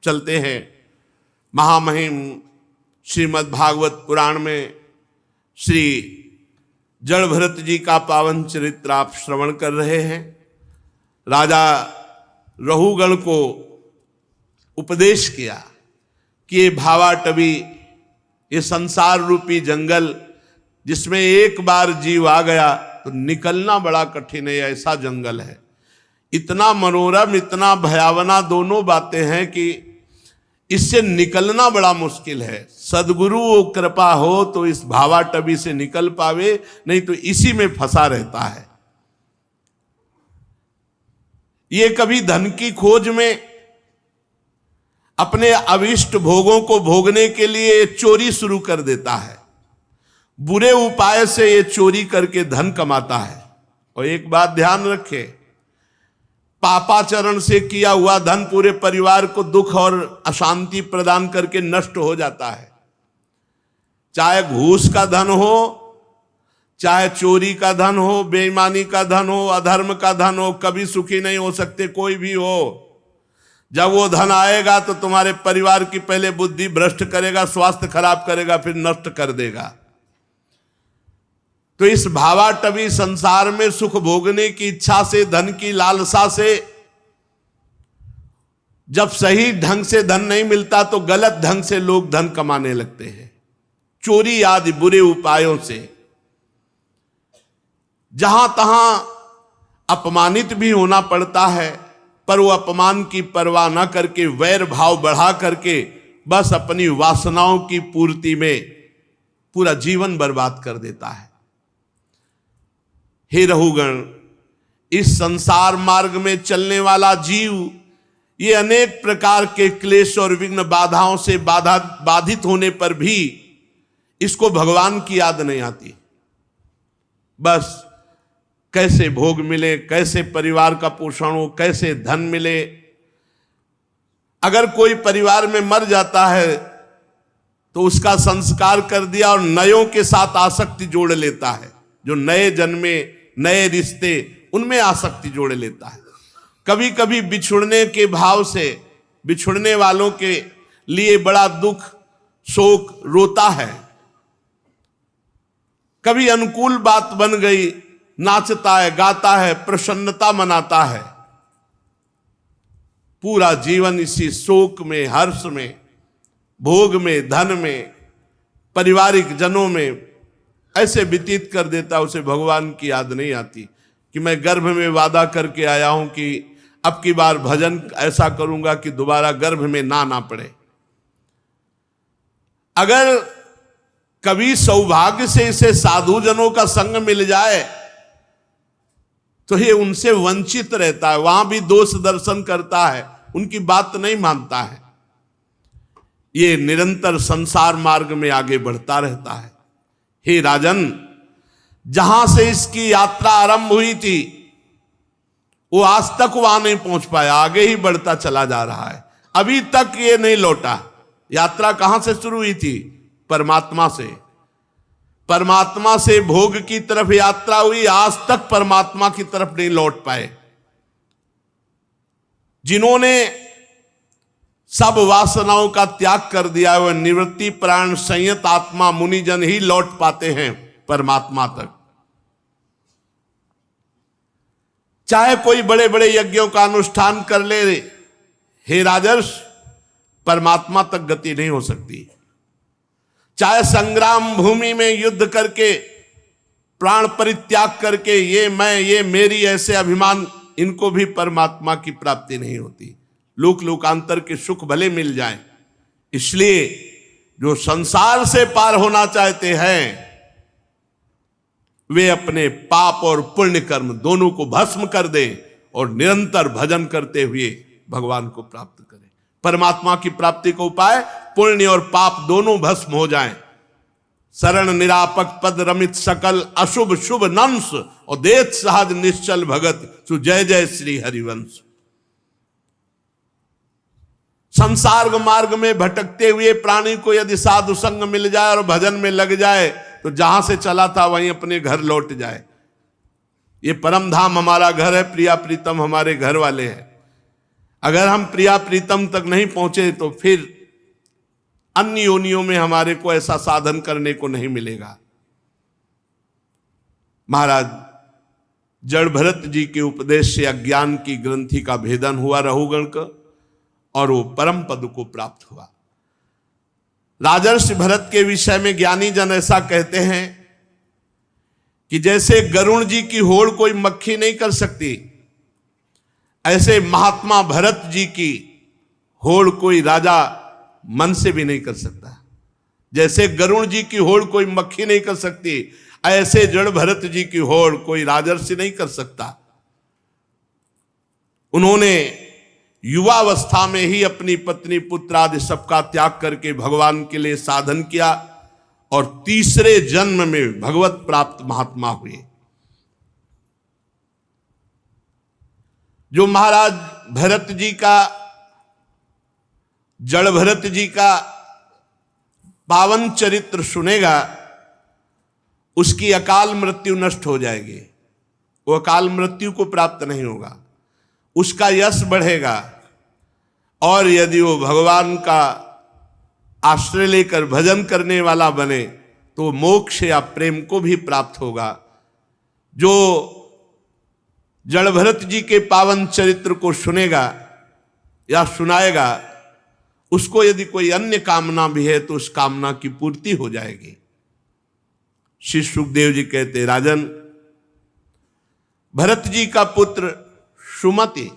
चलते हैं। महामहिम श्रीमद् भागवत पुराण में श्री जड़भरत जी का पावन चरित्र आप श्रवण कर रहे हैं। राजा रहुगण को उपदेश किया कि ये भावाटवी, ये संसार रूपी जंगल जिसमें एक बार जीव आ गया तो निकलना बड़ा कठिन है, ऐसा जंगल है। इतना मनोरम, इतना भयावना दोनों बातें हैं कि इससे निकलना बड़ा मुश्किल है। सदगुरु कृपा हो तो इस भावाटवी से निकल पावे, नहीं तो इसी में फंसा रहता है। ये कभी धन की खोज में अपने अविष्ट भोगों को भोगने के लिए चोरी शुरू कर देता है, बुरे उपाय से ये चोरी करके धन कमाता है। और एक बात ध्यान रखे, पापाचरण से किया हुआ धन पूरे परिवार को दुख और अशांति प्रदान करके नष्ट हो जाता है। चाहे घूस का धन हो, चाहे चोरी का धन हो, बेईमानी का धन हो, अधर्म का धन हो, कभी सुखी नहीं हो सकते कोई भी हो। जब वो धन आएगा तो तुम्हारे परिवार की पहले बुद्धि भ्रष्ट करेगा, स्वास्थ्य खराब करेगा, फिर नष्ट कर देगा। तो इस भावाटवी संसार में सुख भोगने की इच्छा से, धन की लालसा से, जब सही ढंग से धन नहीं मिलता तो गलत ढंग से लोग धन कमाने लगते हैं, चोरी आदि बुरे उपायों से। जहां तहां अपमानित भी होना पड़ता है, पर वो अपमान की परवाह न करके वैर भाव बढ़ा करके बस अपनी वासनाओं की पूर्ति में पूरा जीवन बर्बाद कर देता है। हे रहुगण, इस संसार मार्ग में चलने वाला जीव ये अनेक प्रकार के क्लेश और विघ्न बाधाओं से बाधित होने पर भी इसको भगवान की याद नहीं आती। बस कैसे भोग मिले, कैसे परिवार का पोषण हो, कैसे धन मिले। अगर कोई परिवार में मर जाता है तो उसका संस्कार कर दिया और नयों के साथ आसक्ति जोड़ लेता है। जो नए जन्मे, नए रिश्ते, उनमें आसक्ति जोड़ लेता है। कभी कभी बिछुड़ने के भाव से बिछुड़ने वालों के लिए बड़ा दुख, शोक, रोता है। कभी अनुकूल बात बन गई, नाचता है, गाता है, प्रसन्नता मनाता है। पूरा जीवन इसी शोक में, हर्ष में, भोग में, धन में, पारिवारिक जनों में ऐसे व्यतीत कर देता, उसे भगवान की याद नहीं आती कि मैं गर्भ में वादा करके आया हूं कि अब की बार भजन ऐसा करूंगा कि दोबारा गर्भ में ना पड़े। अगर कभी सौभाग्य से इसे साधुजनों का संग मिल जाए तो ये उनसे वंचित रहता है, वहां भी दोष दर्शन करता है, उनकी बात नहीं मानता है। ये निरंतर संसार मार्ग में आगे बढ़ता रहता है। हे राजन, जहां से इसकी यात्रा आरंभ हुई थी वो आज तक वहां नहीं पहुंच पाया, आगे ही बढ़ता चला जा रहा है। अभी तक ये नहीं लौटा। यात्रा कहां से शुरू हुई थी? परमात्मा से। परमात्मा से भोग की तरफ यात्रा हुई, आज तक परमात्मा की तरफ नहीं लौट पाए। जिन्होंने सब वासनाओं का त्याग कर दिया, वह निवृत्ति प्राण संयत आत्मा मुनिजन ही लौट पाते हैं परमात्मा तक। चाहे कोई बड़े बड़े यज्ञों का अनुष्ठान कर ले, हे राजर्ष, परमात्मा तक गति नहीं हो सकती। चाहे संग्राम भूमि में युद्ध करके, प्राण परित्याग करके, ये मैं, ये मेरी, ऐसे अभिमान, इनको भी परमात्मा की प्राप्ति नहीं होती। लोक लोकांतर के सुख भले मिल जाएं, इसलिए जो संसार से पार होना चाहते हैं वे अपने पाप और पुण्य कर्म दोनों को भस्म कर दें और निरंतर भजन करते हुए भगवान को प्राप्त करें। परमात्मा की प्राप्ति का उपाय पुण्य और पाप दोनों भस्म हो जाएं। शरण निरापक पद रमित सकल अशुभ शुभ नंस और देत सहज निश्चल भगत सु जय जय श्री हरिवंश। संसार मार्ग में भटकते हुए प्राणी को यदि साधु संग मिल जाए और भजन में लग जाए तो जहां से चला था वहीं अपने घर लौट जाए। ये परम धाम हमारा घर है, प्रिया प्रीतम हमारे घर वाले हैं। अगर हम प्रिया प्रीतम तक नहीं पहुंचे तो फिर अन्य योनियों में हमारे को ऐसा साधन करने को नहीं मिलेगा। महाराज जड़ भरत जी के उपदेश से अज्ञान की ग्रंथि का भेदन हुआ रहुगण का, और वो परम पद को प्राप्त हुआ। राजर्षि भरत के विषय में ज्ञानी जन ऐसा कहते हैं कि जैसे गरुण जी की होड़ कोई मक्खी नहीं कर सकती, ऐसे महात्मा भरत जी की होड़ कोई राजा मन से भी नहीं कर सकता। जैसे गरुण जी की होड़ कोई मक्खी नहीं कर सकती, ऐसे जड़ भरत जी की होड़ कोई राजर्षि नहीं कर सकता। उन्होंने युवावस्था में ही अपनी पत्नी पुत्र आदि सबका त्याग करके भगवान के लिए साधन किया और तीसरे जन्म में भगवत प्राप्त महात्मा हुए। जो महाराज भरत जी का, जड़ भरत जी का पावन चरित्र सुनेगा, उसकी अकाल मृत्यु नष्ट हो जाएगी। वो अकाल मृत्यु को प्राप्त नहीं होगा, उसका यश बढ़ेगा, और यदि वो भगवान का आश्रय लेकर भजन करने वाला बने तो मोक्ष या प्रेम को भी प्राप्त होगा। जो जड़ भरत जी के पावन चरित्र को सुनेगा या सुनाएगा, उसको यदि कोई अन्य कामना भी है तो उस कामना की पूर्ति हो जाएगी। श्री सुखदेव जी कहते, राजन, भरत जी का पुत्र सुमति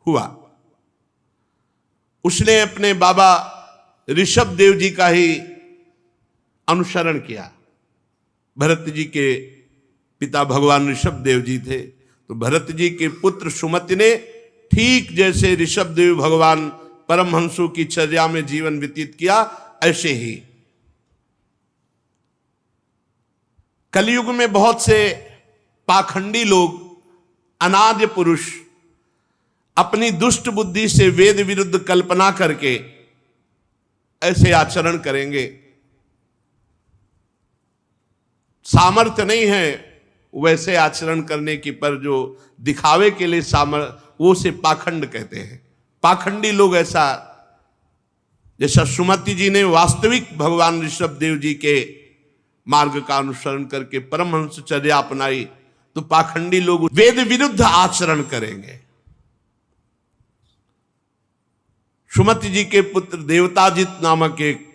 हुआ, उसने अपने बाबा ऋषभ देव जी का ही अनुसरण किया। भरत जी के पिता भगवान ऋषभ देव जी थे, तो भरत जी के पुत्र सुमति ने ठीक जैसे ऋषभ देव भगवान परमहंसों की चर्या में जीवन व्यतीत किया, ऐसे ही कलयुग में बहुत से पाखंडी लोग, अनाद्य पुरुष अपनी दुष्ट बुद्धि से वेद विरुद्ध कल्पना करके ऐसे आचरण करेंगे। सामर्थ्य नहीं है वैसे आचरण करने की, पर जो दिखावे के लिए वो से पाखंड कहते हैं। पाखंडी लोग ऐसा, जैसा सुमति जी ने वास्तविक भगवान ऋषभ देव जी के मार्ग का अनुसरण करके परमहंसचर्या अपनाई, तो पाखंडी लोग वेद विरुद्ध आचरण करेंगे। सुमति जी के पुत्र देवताजित नामक एक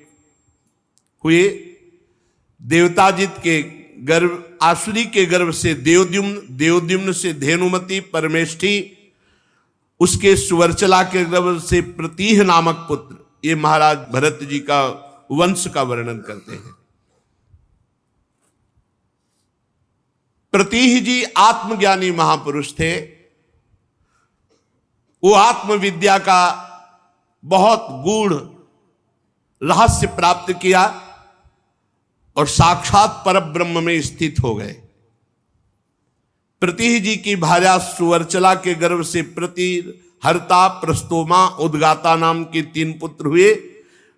हुए। देवताजित के गर्भ, आसुरी के गर्भ से देवद्युम्न, देवद्युम्न से धेनुमति परमेष्ठी, उसके सुवर्चला के गर्भ से प्रतीह नामक पुत्र। ये महाराज भरत जी का वंश का वर्णन करते हैं। प्रतीह जी आत्मज्ञानी महापुरुष थे। वो आत्मविद्या का बहुत गूढ़ रहस्य प्राप्त किया और साक्षात परब्रह्म में स्थित हो गए। प्रतीह जी की भार्या सुवर्चला के गर्भ से प्रतीर, हर्ता, प्रस्तोमा, उद्गाता नाम के 3 पुत्र हुए।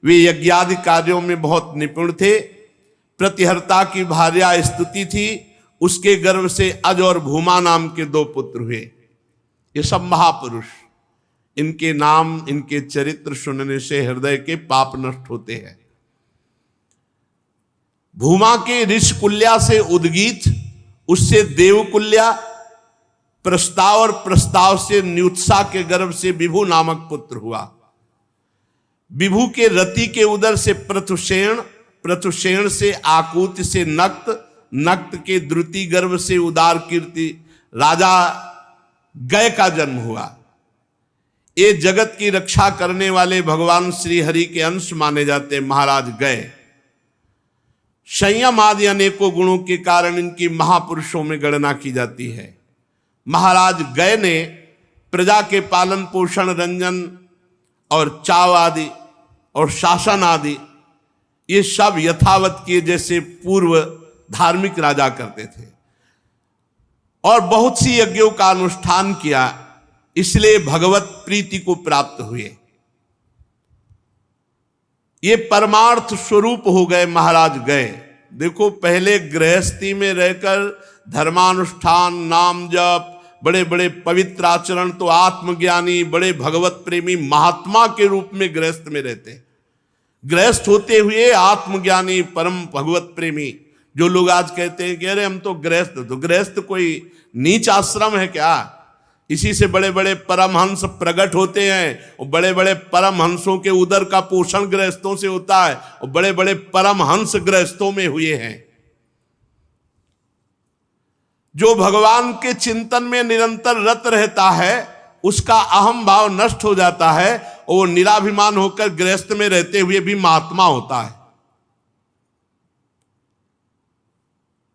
वे यज्ञादि कार्यों में बहुत निपुण थे। प्रतिहर्ता की भार्या स्तुति थी, उसके गर्भ से अज और भूमा नाम के 2 पुत्र हुए। ये सब महापुरुष, इनके नाम, इनके चरित्र सुनने से हृदय के पाप नष्ट होते हैं। भूमा के ऋषकुल्या से उद्गीत, उससे देवकुल्या, प्रस्ताव और प्रस्ताव से न्युत्सा के गर्भ से विभु नामक पुत्र हुआ। विभु के रति के उदर से प्रथुषेण, प्रथुषेण से आकूत से नक्त, नक्त के द्रुति गर्भ से उदार कीर्ति राजा गय का जन्म हुआ। ये जगत की रक्षा करने वाले भगवान श्री हरि के अंश माने जाते महाराज गय। संयम आदि अनेकों गुणों के कारण इनकी महापुरुषों में गणना की जाती है। महाराज गय ने प्रजा के पालन पोषण, रंजन और चाव आदि और शासन आदि ये सब यथावत किए जैसे पूर्व धार्मिक राजा करते थे, और बहुत सी यज्ञों का अनुष्ठान किया, इसलिए भगवत प्रीति को प्राप्त हुए। ये परमार्थ स्वरूप हो गए महाराज गए। देखो, पहले गृहस्थी में रहकर धर्मानुष्ठान, नाम जप, बड़े बड़े पवित्र आचरण तो आत्मज्ञानी, बड़े भगवत प्रेमी महात्मा के रूप में गृहस्थ में रहते हैं। गृहस्थ होते हुए आत्मज्ञानी, परम भगवत प्रेमी। जो लोग आज कहते हैं कि अरे हम तो गृहस्थ कोई नीच आश्रम है क्या? इसी से बड़े बड़े परमहंस प्रकट होते हैं, और बड़े बड़े परमहंसों के उदर का पोषण गृहस्थों से होता है, और बड़े बड़े परमहंस गृहस्थों में हुए हैं। जो भगवान के चिंतन में निरंतर रत रहता है, उसका अहम भाव नष्ट हो जाता है, और वो निराभिमान होकर गृहस्थ में रहते हुए भी महात्मा होता है।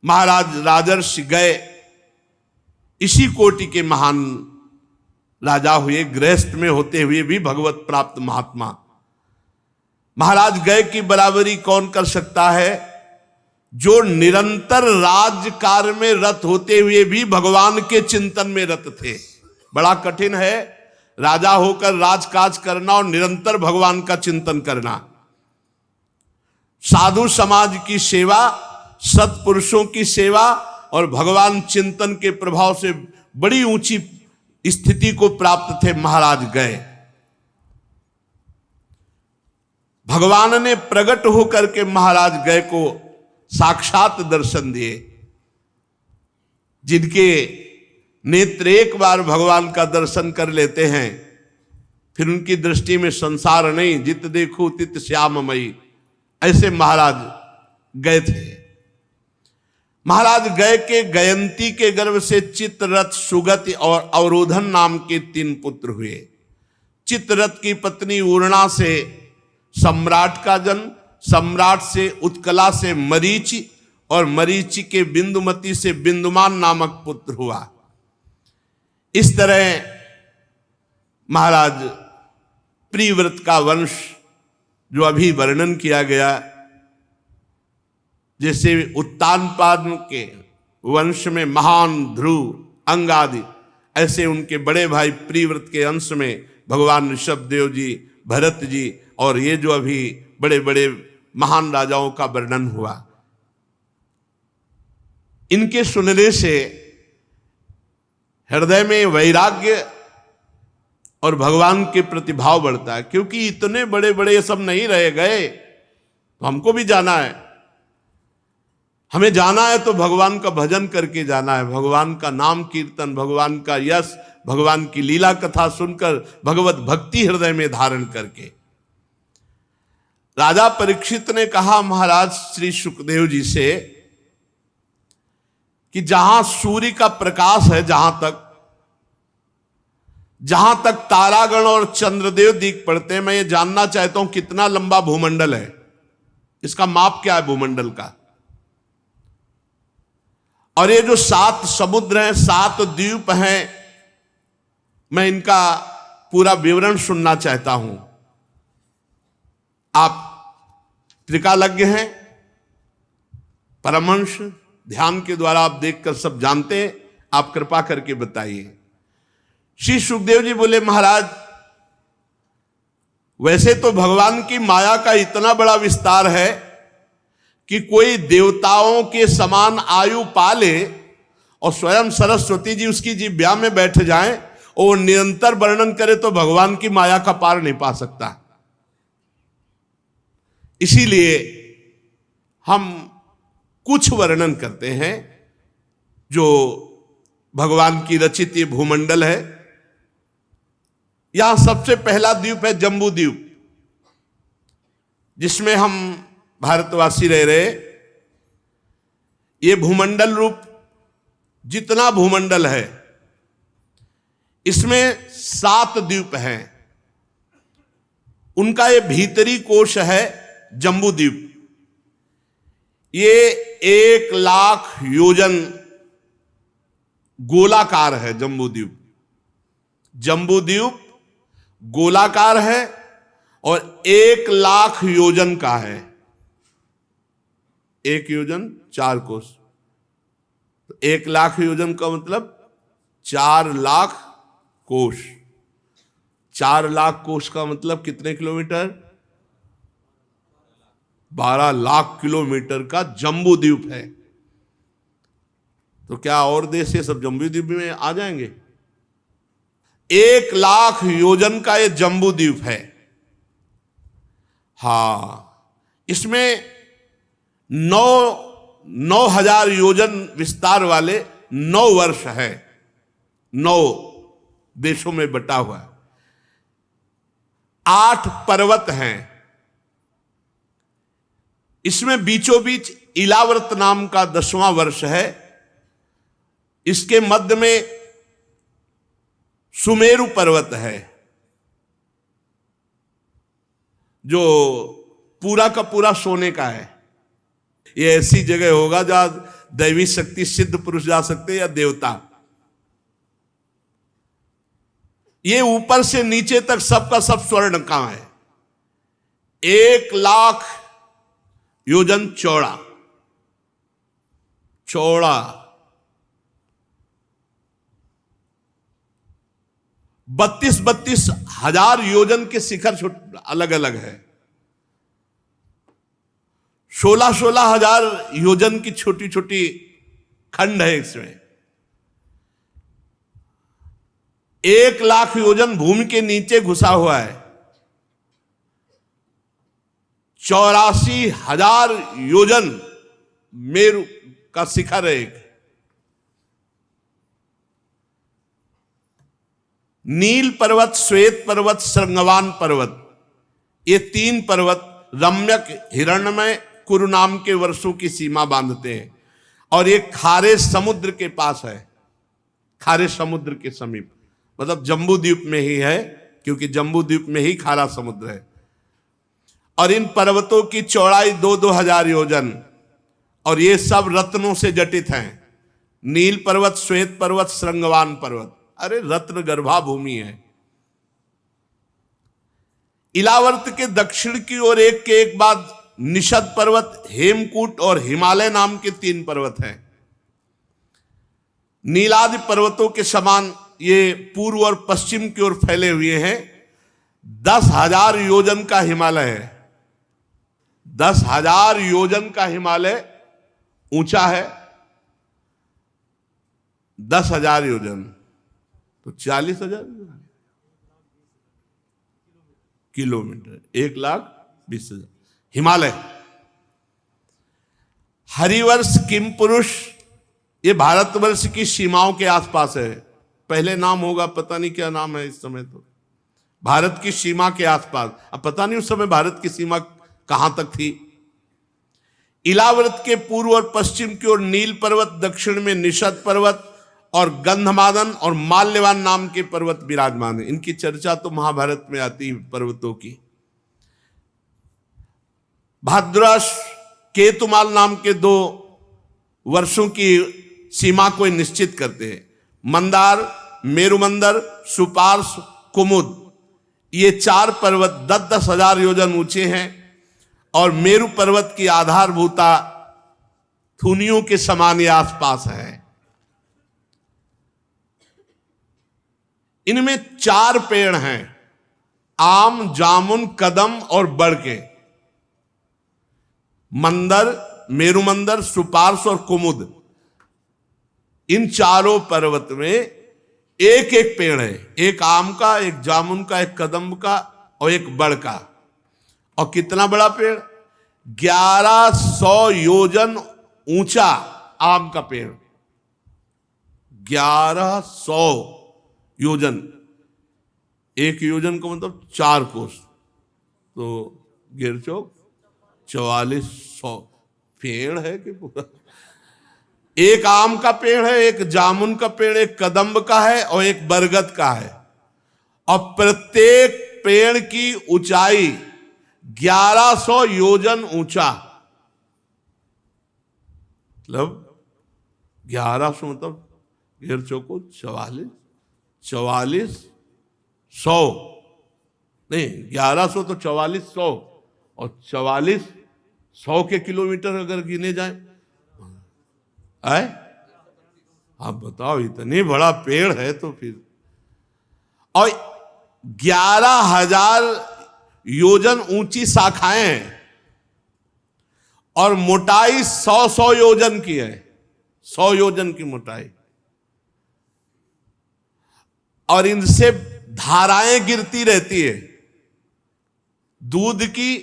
महाराज राजर्षि गए इसी कोटि के महान राजा हुए, गृहस्थ में होते हुए भी भगवत प्राप्त महात्मा। महाराज गए की बराबरी कौन कर सकता है? जो निरंतर राज्य कार्य में रत होते हुए भी भगवान के चिंतन में रत थे। बड़ा कठिन है राजा होकर राजकाज करना और निरंतर भगवान का चिंतन करना। साधु समाज की सेवा, सत्पुरुषों की सेवा और भगवान चिंतन के प्रभाव से बड़ी ऊंची स्थिति को प्राप्त थे महाराज गए। भगवान ने प्रकट होकर के महाराज गए को साक्षात दर्शन दिए। जिनके नेत्र एक बार भगवान का दर्शन कर लेते हैं, फिर उनकी दृष्टि में संसार नहीं, जित देखो तित श्याममयी, ऐसे महाराज गए थे। महाराज गए के गयंती के गर्भ से चित्ररथ, सुगति और अवरोधन नाम के 3 पुत्र हुए। चित्ररथ की पत्नी उर्णा से सम्राट का जन्म, सम्राट से उत्कला से मरीचि, और मरीचि के बिंदुमती से बिंदुमान नामक पुत्र हुआ। इस तरह महाराज प्रियव्रत का वंश जो अभी वर्णन किया गया, जैसे उत्तानपाद के वंश में महान ध्रुव, अंगादि, ऐसे उनके बड़े भाई प्रियव्रत के अंश में भगवान ऋषभदेव जी, भरत जी और ये जो अभी बड़े बड़े महान राजाओं का वर्णन हुआ। इनके सुनने से हृदय में वैराग्य और भगवान के प्रति भाव बढ़ता है, क्योंकि इतने बड़े बड़े ये सब नहीं रह गए, तो हमको भी जाना है। हमें जाना है तो भगवान का भजन करके जाना है, भगवान का नाम कीर्तन, भगवान का यश, भगवान की लीला कथा सुनकर भगवत भक्ति हृदय में धारण करके। राजा परीक्षित ने कहा महाराज श्री सुखदेव जी से कि जहां सूर्य का प्रकाश है, जहां तक तारागण और चंद्रदेव दिख पड़ते हैं, मैं ये जानना चाहता हूं कितना लंबा भूमंडल है, इसका माप क्या है भूमंडल का। और ये जो 7 समुद्र हैं, 7 द्वीप हैं, मैं इनका पूरा विवरण सुनना चाहता हूं। आप त्रिकालज्ञ हैं, परमहंस, ध्यान के द्वारा आप देखकर सब जानते हैं, आप कृपा करके बताइए। श्री सुखदेव जी बोले महाराज वैसे तो भगवान की माया का इतना बड़ा विस्तार है कि कोई देवताओं के समान आयु पाले और स्वयं सरस्वती जी उसकी जिह्वा में बैठ जाएं और निरंतर वर्णन करे तो भगवान की माया का पार नहीं पा सकता। इसीलिए हम कुछ वर्णन करते हैं। जो भगवान की रचित ये भूमंडल है, यहां सबसे पहला द्वीप है जम्बू द्वीप, जिसमें हम भारतवासी रह रहे। ये भूमंडल रूप जितना भूमंडल है, इसमें 7 द्वीप हैं। उनका ये भीतरी कोश है जम्बू द्वीप। ये 1,00,000 योजन गोलाकार है जम्बू द्वीप। जम्बू द्वीप गोलाकार है और 1,00,000 योजन का है। 1 योजन 4 कोस, 1,00,000 योजन का मतलब 4,00,000 कोस। 4,00,000 कोस का मतलब कितने किलोमीटर? 12,00,000 किलोमीटर का जम्बू द्वीप है। तो क्या और देश ये सब जम्बू द्वीप में आ जाएंगे? 1,00,000 योजन का ये जम्बू द्वीप है। हाँ, इसमें 9,000 योजन विस्तार वाले 9 वर्ष है, 9 देशों में बटा हुआ है। 8 पर्वत हैं। इसमें बीचों बीच इलाव्रत नाम का 10वां वर्ष है। इसके मध्य में सुमेरु पर्वत है, जो पूरा का पूरा सोने का है। ये ऐसी जगह होगा जहां दैवी शक्ति सिद्ध पुरुष जा सकते हैं या देवता। ये ऊपर से नीचे तक सबका सब स्वर्ण का है। 1,00,000 योजन चौड़ा 32 हजार योजन के शिखर अलग अलग है। 16 हजार योजन की छोटी छोटी खंड है इसमें। 1,00,000 योजन भूमि के नीचे घुसा हुआ है। 84,000 योजन मेरु का शिखर है एक। नील पर्वत, श्वेत पर्वत, श्रृंगवान पर्वत, ये 3 पर्वत रम्यक हिरण्मय कुरु नाम के वर्षों की सीमा बांधते हैं। और ये खारे समुद्र के पास है, खारे समुद्र के समीप, मतलब जम्बू द्वीप में ही है, क्योंकि जम्बू द्वीप में ही खारा समुद्र है। और इन पर्वतों की चौड़ाई 2-2 हजार योजन, और ये सब रत्नों से जटित हैं। नील पर्वत, श्वेत पर्वत, श्रृंगवान पर्वत, अरे रत्न गर्भा भूमि है। इलावर्त के दक्षिण की ओर एक के एक बाद निषद पर्वत, हेमकूट और हिमालय नाम के 3 पर्वत हैं। नीलादि पर्वतों के समान ये पूर्व और पश्चिम की ओर फैले हुए हैं। 10,000 योजन का हिमालय है। 10,000 योजन का हिमालय ऊंचा है। 10,000 योजन तो 40,000 किलोमीटर, 1,20,000 हिमालय। हरिवर्ष किम पुरुष, ये भारतवर्ष की सीमाओं के आसपास है। पहले नाम होगा, पता नहीं क्या नाम है इस समय। तो भारत की सीमा के आसपास, अब पता नहीं उस समय भारत की सीमा कहां तक थी। इलाव्रत के पूर्व और पश्चिम की ओर नील पर्वत, दक्षिण में निषद पर्वत और गंधमादन और माल्यवान नाम के पर्वत विराजमान है। इनकी चर्चा तो महाभारत में आती है पर्वतों की। भाद्रस केतुमाल नाम के 2 वर्षों की सीमा को निश्चित करते हैं। मंदार, मेरुमंदर, सुपार्श, कुमुद, ये 4 पर्वत 10-10 हजार योजन ऊंचे हैं। और मेरु पर्वत की आधारभूता थुनियों के समान आसपास है। इनमें 4 पेड़ हैं, आम, जामुन, कदम और बड़के। मंदर, मेरुमंदर, सुपार्श और कुमुद, इन चारों पर्वत में एक एक पेड़ है। एक आम का, एक जामुन का, एक कदम का और एक बड़ का। और कितना बड़ा पेड़, 1100 योजन ऊंचा आम का पेड़। 1100 योजन, एक योजन का मतलब 4 कोस, तो गिरचौक 4400 पेड़ है कि पूरा। एक आम का पेड़ है, एक जामुन का पेड़, एक कदम्ब का है और एक बरगद का है। और प्रत्येक पेड़ की ऊंचाई 1100 योजन ऊंचा, मतलब 1100 मतलब घेर चौको 4400 नहीं, 1100 तो 4400 और 4400 के किलोमीटर अगर गिने जाए, आए आप बताओ, इतनी बड़ा पेड़ है तो फिर। और 11,000 योजन ऊंची शाखाएं हैं और मोटाई 100 योजन की है। 100 योजन की मोटाई। और इनसे धाराएं गिरती रहती है, दूध की,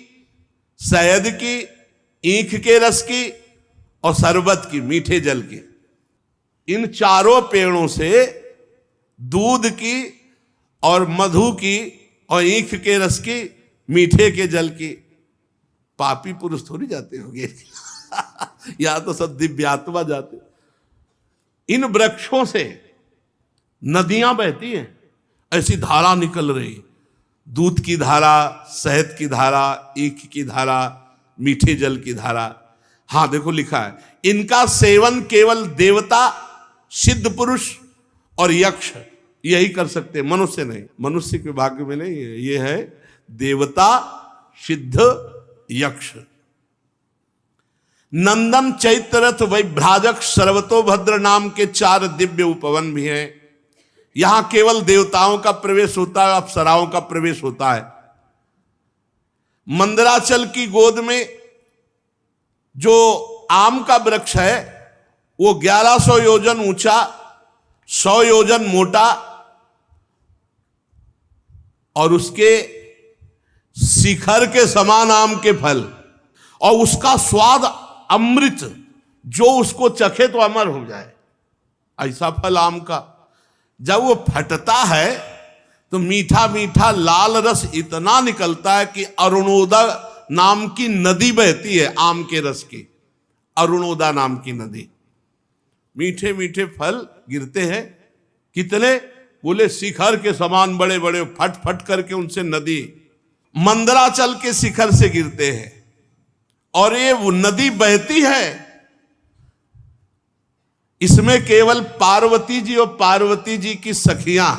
शहद की, ईख के रस की और शरबत की, मीठे जल की। इन चारों पेड़ों से दूध की और मधु की और ईख के रस की, मीठे के जल की। पापी पुरुष थोड़ी जाते होंगे या तो सब दिव्यात्मा जाते। इन वृक्षों से नदियां बहती हैं, ऐसी धारा निकल रही, दूध की धारा, शहद की धारा, ईख की धारा, मीठे जल की धारा। हाँ देखो लिखा है, इनका सेवन केवल देवता, सिद्ध पुरुष और यक्ष यही कर सकते, मनुष्य नहीं। मनुष्य के भाग्य में नहीं है, ये है देवता, सिद्ध, यक्ष। नंदन, चैत्ररथ, वैभ्राजक, सर्वतोभद्र नाम के 4 दिव्य उपवन भी हैं। यहां केवल देवताओं का प्रवेश होता है, अप्सराओं का प्रवेश होता है। मंदराचल की गोद में जो आम का वृक्ष है वो 1100 योजन ऊंचा, 100 योजन मोटा और उसके शिखर के समान आम के फल, और उसका स्वाद अमृत, जो उसको चखे तो अमर हो जाए, ऐसा फल आम का। जब वो फटता है तो मीठा मीठा लाल रस इतना निकलता है कि अरुणोदा नाम की नदी बहती है, आम के रस की, अरुणोदा नाम की नदी। मीठे मीठे फल गिरते हैं, कितने? बोले शिखर के समान बड़े बड़े, फट फट करके उनसे नदी मंदराचल के शिखर से गिरते हैं। और ये वो नदी बहती है, इसमें केवल पार्वती जी और पार्वती जी की सखियां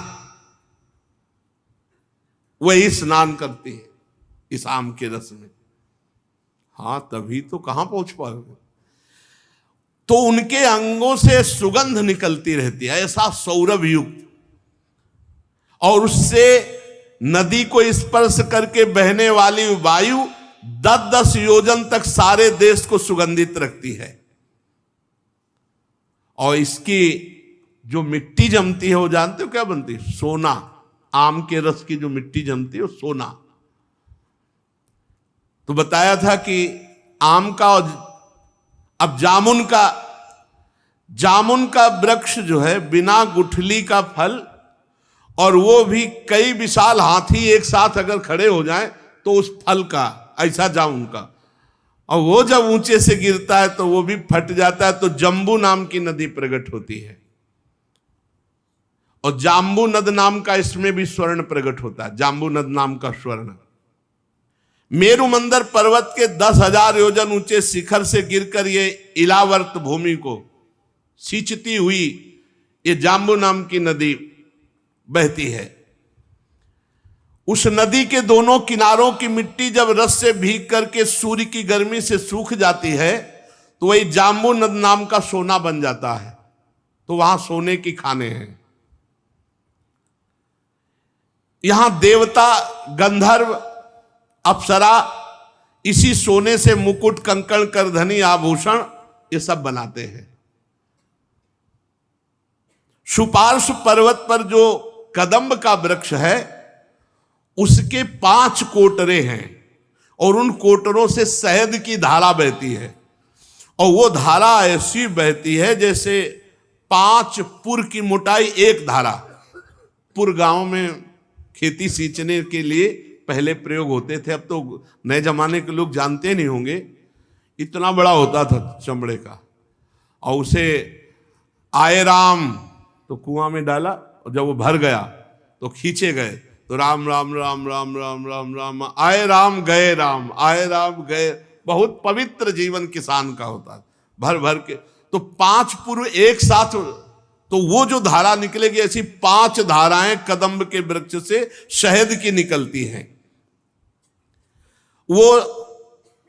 वही स्नान करती है इस आम के रस में। हाँ तभी तो कहां पहुंच पाओगे। तो उनके अंगों से सुगंध निकलती रहती है, ऐसा सौरभ युक्त, और उससे नदी को स्पर्श करके बहने वाली वायु 10-10 योजन तक सारे देश को सुगंधित रखती है। और इसकी जो मिट्टी जमती है वो जानते हो क्या बनती है? सोना। आम के रस की जो मिट्टी जमती है वो सोना। तो बताया था कि आम का और अब जामुन का वृक्ष जो है बिना गुठली का फल, और वो भी कई विशाल हाथी एक साथ अगर खड़े हो जाएं तो उस फल का, ऐसा जामुन का, और वो जब ऊंचे से गिरता है तो वो भी फट जाता है, तो जम्बू नाम की नदी प्रकट होती है। और जाम्बू नद नाम का इसमें भी स्वर्ण प्रकट होता है, जाम्बू नद नाम का स्वर्ण। मेरु मंदर पर्वत के 10,000 योजन ऊंचे शिखर से गिरकर ये इलावर्त भूमि को सींचती हुई ये जाम्बू नाम की नदी बहती है। उस नदी के दोनों किनारों की मिट्टी जब रस से भीग करके सूर्य की गर्मी से सूख जाती है तो वही जाम्बू नद नाम का सोना बन जाता है। तो वहां सोने की खाने हैं। यहां देवता, गंधर्व, अप्सरा इसी सोने से मुकुट, कंकण, करधनी, आभूषण ये सब बनाते हैं। सुपार्श्व पर्वत पर जो कदम्ब का वृक्ष है उसके 5 कोटरे हैं, और उन कोटरों से शहद की धारा बहती है। और वो धारा ऐसी बहती है जैसे 5 पुर की मोटाई एक धारा। पुर गांव में खेती सींचने के लिए पहले प्रयोग होते थे, अब तो नए जमाने के लोग जानते नहीं होंगे। इतना बड़ा होता था चमड़े का, और उसे आए राम तो कुआं में डाला, और जब वो भर गया तो खींचे गए, तो राम राम राम राम राम राम राम, आए राम गए राम, आए राम गए। बहुत पवित्र जीवन किसान का होता है, भर भर के। तो 5 पुर एक साथ, तो वो जो धारा निकलेगी, ऐसी 5 धाराएं कदम्ब के वृक्ष से शहद की निकलती हैं। वो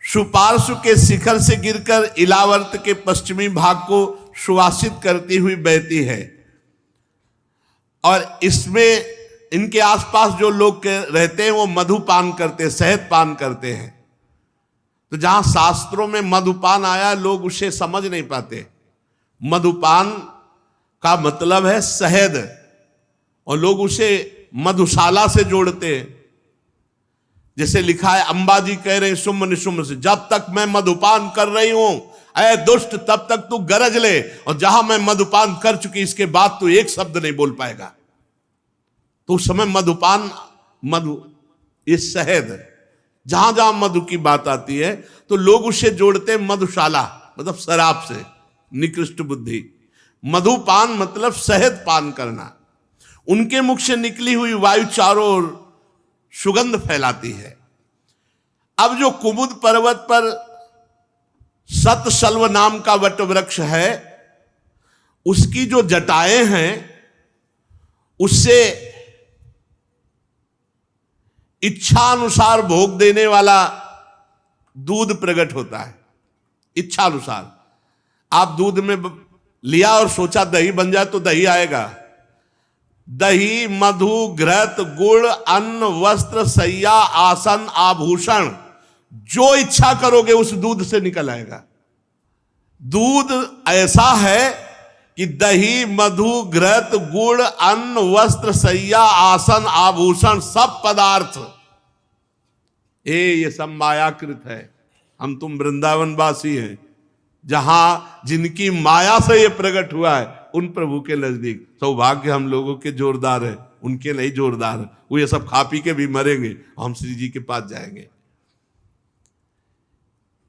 सुपार्श्व के शिखर से गिरकर इलावर्त के पश्चिमी भाग को सुवासित करती हुई बहती है। और इसमें इनके आसपास जो लोग रहते हैं वो मधुपान करते हैं, शहद पान करते हैं। तो जहां शास्त्रों में मधुपान आया लोग उसे समझ नहीं पाते। मधुपान का मतलब है शहद, और लोग उसे मधुशाला से जोड़ते हैं। जैसे लिखा है, अंबाजी कह रहे हैं शुम्भ निशुम्भ से, जब तक मैं मधुपान कर रही हूं ऐ दुष्ट तब तक तू गरज ले, और जहां मैं मधुपान कर चुकी इसके बाद तू एक शब्द नहीं बोल पाएगा। तो उस समय मधुपान, मधु ये शहद, जहां जहां मधु की बात आती है तो लोग उसे जोड़ते हैं मधुशाला, मतलब शराब से, निकृष्ट बुद्धि। मधुपान मतलब शहद पान करना। उनके मुख से निकली हुई वायु चारों ओर सुगंध फैलाती है। अब जो कुमुद पर्वत पर सतशल्व नाम का वट वृक्ष है, उसकी जो जटाएं हैं उससे इच्छा अनुसार भोग देने वाला दूध प्रकट होता है। इच्छा अनुसार आप दूध में लिया और सोचा दही बन जाए तो दही आएगा। दही, मधु, घृत, गुड़, अन्न, वस्त्र, सैया, आसन, आभूषण, जो इच्छा करोगे उस दूध से निकल आएगा। दूध ऐसा है कि दही, मधु, घृत, गुड़, अन्न, वस्त्र, सैया, आसन, आभूषण, सब पदार्थ ये सब मायाकृत है। हम तुम वृंदावन वासी हैं, जहां जिनकी माया से ये प्रकट हुआ है उन प्रभु के नजदीक सौभाग्य हम लोगों के जोरदार है, उनके नहीं जोरदार। वो ये सब खा पी के भी मरेंगे, हम श्री जी के पास जाएंगे।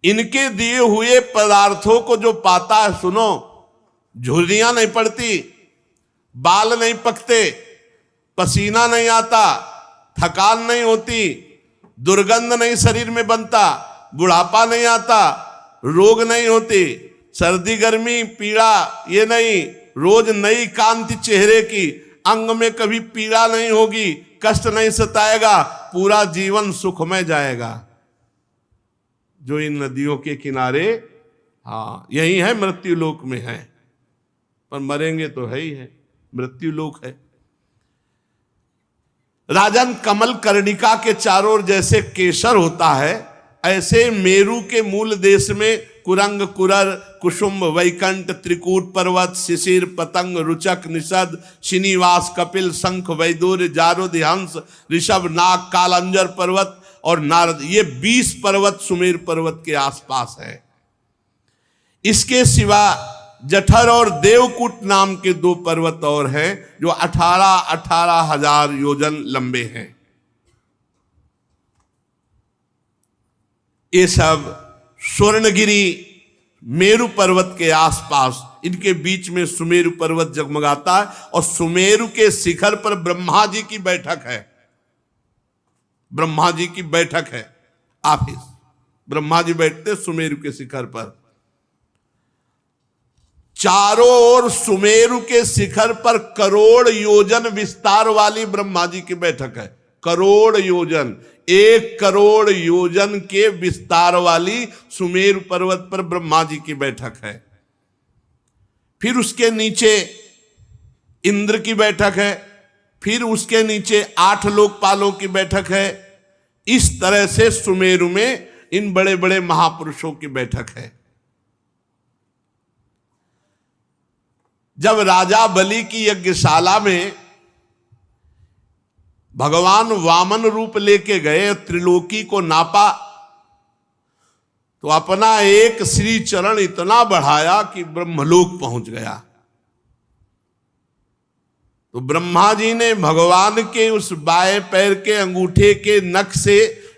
इनके दिए हुए पदार्थों को जो पाता है, सुनो, झुर्रियां नहीं पड़ती, बाल नहीं पकते, पसीना नहीं आता, थकान नहीं होती, दुर्गंध नहीं शरीर में बनता, बुढ़ापा नहीं आता, रोग नहीं होती, सर्दी गर्मी पीड़ा ये नहीं, रोज नई कांति चेहरे की, अंग में कभी पीड़ा नहीं होगी, कष्ट नहीं सताएगा, पूरा जीवन सुखमय जाएगा। जो इन नदियों के किनारे, हाँ यही है, मृत्यु लोक में है, पर मरेंगे तो है ही है, मृत्यु लोक है। राजन, कमल कर्णिका के चारों ओर जैसे केसर होता है, ऐसे मेरू के मूल देश में कुरंग, कुरर, कुसुम, वैकंठ, त्रिकूट पर्वत, शिशिर, पतंग, रुचक, निषद, श्रीनिवास, कपिल, शंख, वैदूर्य, जारुद, हंस, ऋषभ, नाग, कालंजर पर्वत और नारद, ये 20 पर्वत सुमेर पर्वत के आसपास है। इसके सिवा जठर और देवकूट नाम के 2 पर्वत और हैं जो 18 हजार योजन लंबे हैं। ये सब स्वर्णगिरी मेरु पर्वत के आसपास, इनके बीच में सुमेरु पर्वत जगमगाता है, और सुमेरु के शिखर पर ब्रह्मा जी की बैठक है। ब्रह्मा जी की बैठक है, ऑफिस, ब्रह्मा जी बैठते सुमेरु के शिखर पर। चारों ओर सुमेरु के शिखर पर करोड़ योजन विस्तार वाली ब्रह्मा जी की बैठक है। करोड़ योजन, 1 करोड़ योजन के विस्तार वाली सुमेरु पर्वत पर ब्रह्मा जी की बैठक है। फिर उसके नीचे इंद्र की बैठक है, फिर उसके नीचे 8 लोकपालों की बैठक है। इस तरह से सुमेरु में इन बड़े बड़े महापुरुषों की बैठक है। जब राजा बलि की यज्ञशाला में भगवान वामन रूप लेके गए, त्रिलोकी को नापा, तो अपना एक श्री चरण इतना बढ़ाया कि ब्रह्मलोक पहुंच गया। तो ब्रह्मा जी ने भगवान के उस बाएं पैर के अंगूठे के नख से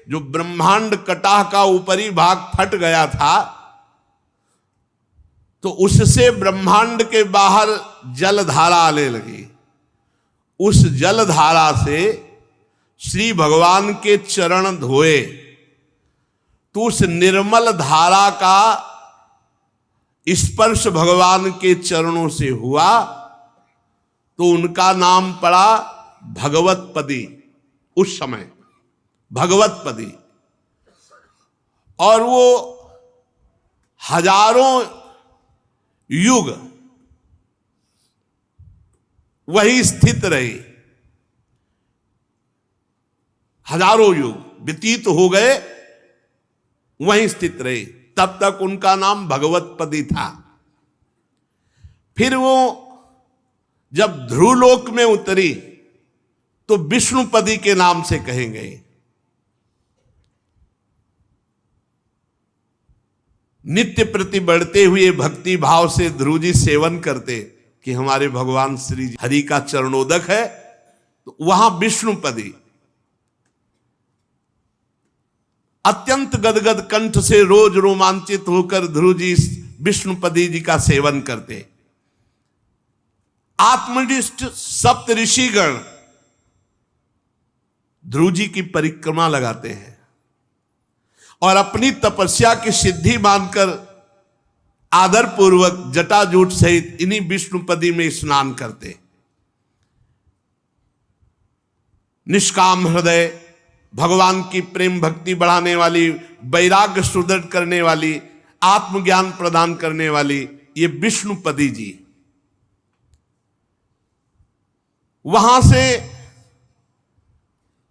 जो ब्रह्मांड कटाह का ऊपरी भाग फट गया था, तो उससे ब्रह्मांड के बाहर जलधारा आने लगी। उस जलधारा से श्री भगवान के चरण धोए, तो उस निर्मल धारा का स्पर्श भगवान के चरणों से हुआ, तो उनका नाम पड़ा भगवतपदी। उस समय भगवतपदी, और वो हजारों युग वही स्थित रहे। हजारों युग व्यतीत हो गए, वहीं स्थित रहे, तब तक उनका नाम भगवतपदी था। फिर वो जब ध्रुवलोक में उतरी, तो विष्णुपदी के नाम से कहेंगे। नित्य प्रति बढ़ते हुए भक्ति भाव से ध्रुव जी सेवन करते कि हमारे भगवान श्री हरि का चरणोदक है, तो वहां विष्णुपदी अत्यंत गदगद कंठ से रोज रोमांचित होकर ध्रुव जी विष्णुपदी जी का सेवन करते। आत्मनिष्ठ सप्त ऋषिगण ध्रुव जी की परिक्रमा लगाते हैं और अपनी तपस्या की सिद्धि मानकर आदर पूर्वक जटाजूट सहित इन्हीं विष्णुपदी में स्नान करते। निष्काम हृदय, भगवान की प्रेम भक्ति बढ़ाने वाली, वैराग्य सुदृढ़ करने वाली, आत्मज्ञान प्रदान करने वाली ये विष्णुपदी जी वहां से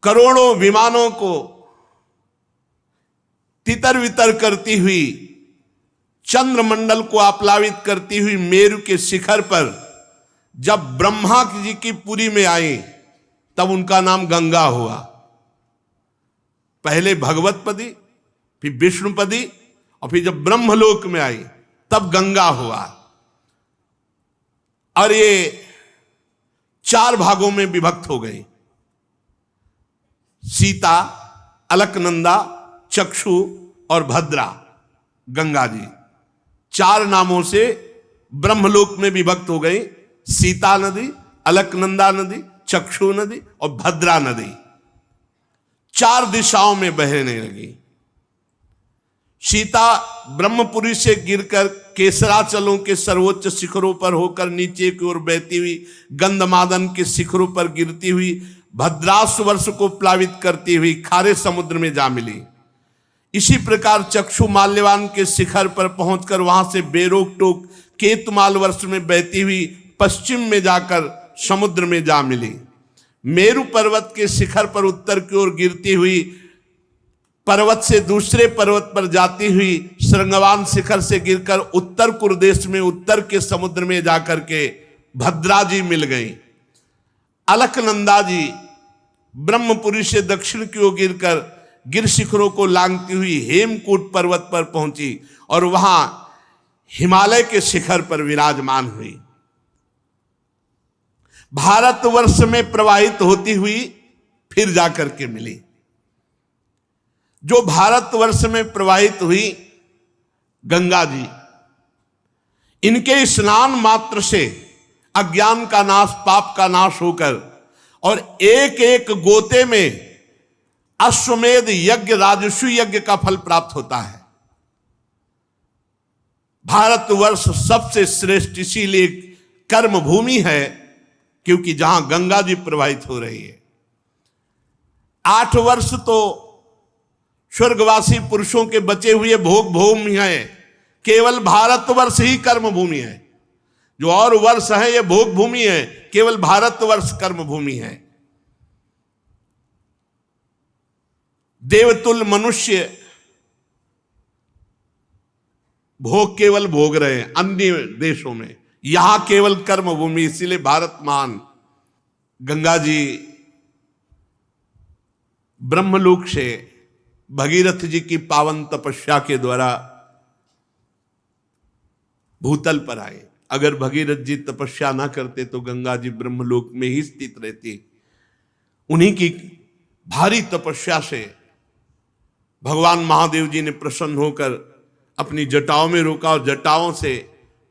करोड़ों विमानों को तितर वितर करती हुई, चंद्रमंडल को आप्लावित करती हुई मेरु के शिखर पर जब ब्रह्मा जी की पुरी में आई तब उनका नाम गंगा हुआ। पहले भगवतपदी, फिर विष्णुपदी, और फिर जब ब्रह्मलोक में आई तब गंगा हुआ। और ये 4 भागों में विभक्त हो गई। सीता, अलकनंदा, चक्षु और भद्रा, गंगा जी 4 नामों से ब्रह्मलोक में विभक्त हो गई। सीता नदी, अलकनंदा नदी, चक्षु नदी और भद्रा नदी 4 दिशाओं में बहने लगी। सीता ब्रह्मपुरी से गिरकर केसराचलों के सर्वोच्च शिखरों पर होकर नीचे की ओर बहती हुई गंधमादन के शिखरों पर गिरती हुई भद्रासवर्ष को प्लावित करती हुई खारे समुद्र में जा मिली। इसी प्रकार चक्षु माल्यवान के शिखर पर पहुंचकर वहां से बेरोक टोक केतुमाल वर्ष में बहती हुई पश्चिम में जाकर समुद्र में जा मिली। मेरु पर्वत के शिखर पर उत्तर की ओर गिरती हुई पर्वत से दूसरे पर्वत पर जाती हुई श्रृंगवान शिखर से गिरकर उत्तर कुरुदेश में उत्तर के समुद्र में जाकर के भद्रा जी मिल गई। अलकनंदा जी ब्रह्मपुरी से दक्षिण की ओर गिरकर गिर शिखरों को लांघती हुई हेमकूट पर्वत पर पहुंची और वहां हिमालय के शिखर पर विराजमान हुई। भारतवर्ष में प्रवाहित होती हुई फिर जाकर के मिली। जो भारतवर्ष में प्रवाहित हुई गंगा जी, इनके स्नान मात्र से अज्ञान का नाश, पाप का नाश होकर और एक एक गोते में अश्वमेध यज्ञ, राजस्व यज्ञ का फल प्राप्त होता है। भारतवर्ष सबसे श्रेष्ठ इसीलिए कर्म भूमि है क्योंकि जहां गंगा जी प्रवाहित हो रही है। 8 वर्ष तो स्वर्गवासी पुरुषों के बचे हुए भोग भूमि है, केवल भारतवर्ष ही कर्म भूमि है। जो और वर्ष है ये भोग भूमि है, केवल भारतवर्ष कर्म भूमि है। देवतुल मनुष्य भोग केवल भोग रहे हैं अन्य देशों में, यहां केवल कर्म भूमि, इसीलिए भारत महान। गंगा जी ब्रह्मलोक से भगीरथ जी की पावन तपस्या के द्वारा भूतल पर आए। अगर भगीरथ जी तपस्या ना करते तो गंगा जी ब्रह्मलोक में ही स्थित रहती। उन्हीं की भारी तपस्या से भगवान महादेव जी ने प्रसन्न होकर अपनी जटाओं में रोका और जटाओं से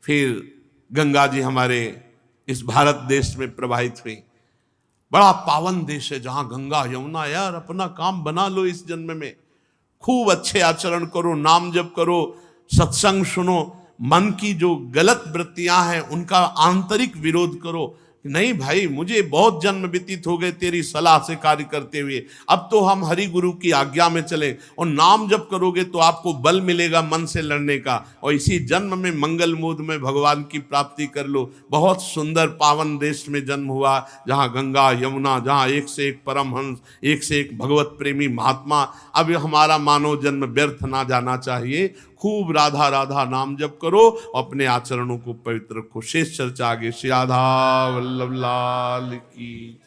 फिर गंगा जी हमारे इस भारत देश में प्रवाहित हुई। बड़ा पावन देश है जहां गंगा यमुना, यार अपना काम बना लो इस जन्म में, खूब अच्छे आचरण करो, नाम जप करो, सत्संग सुनो, मन की जो गलत वृत्तियां हैं उनका आंतरिक विरोध करो। नहीं भाई, मुझे बहुत जन्म व्यतीत हो गए तेरी सलाह से कार्य करते हुए, अब तो हम हरि गुरु की आज्ञा में चले। और नाम जप करोगे तो आपको बल मिलेगा मन से लड़ने का, और इसी जन्म में मंगल मूड में भगवान की प्राप्ति कर लो। बहुत सुंदर पावन देश में जन्म हुआ जहाँ गंगा यमुना, जहाँ एक से एक परमहंस, एक से एक भगवत प्रेमी महात्मा। अब हमारा मानव जन्म व्यर्थ ना जाना चाहिए। खूब राधा राधा नाम जप करो, अपने आचरणों को पवित्र रखो। शेष चर्चा आगे। श्री राधा वल्लभ लाल की।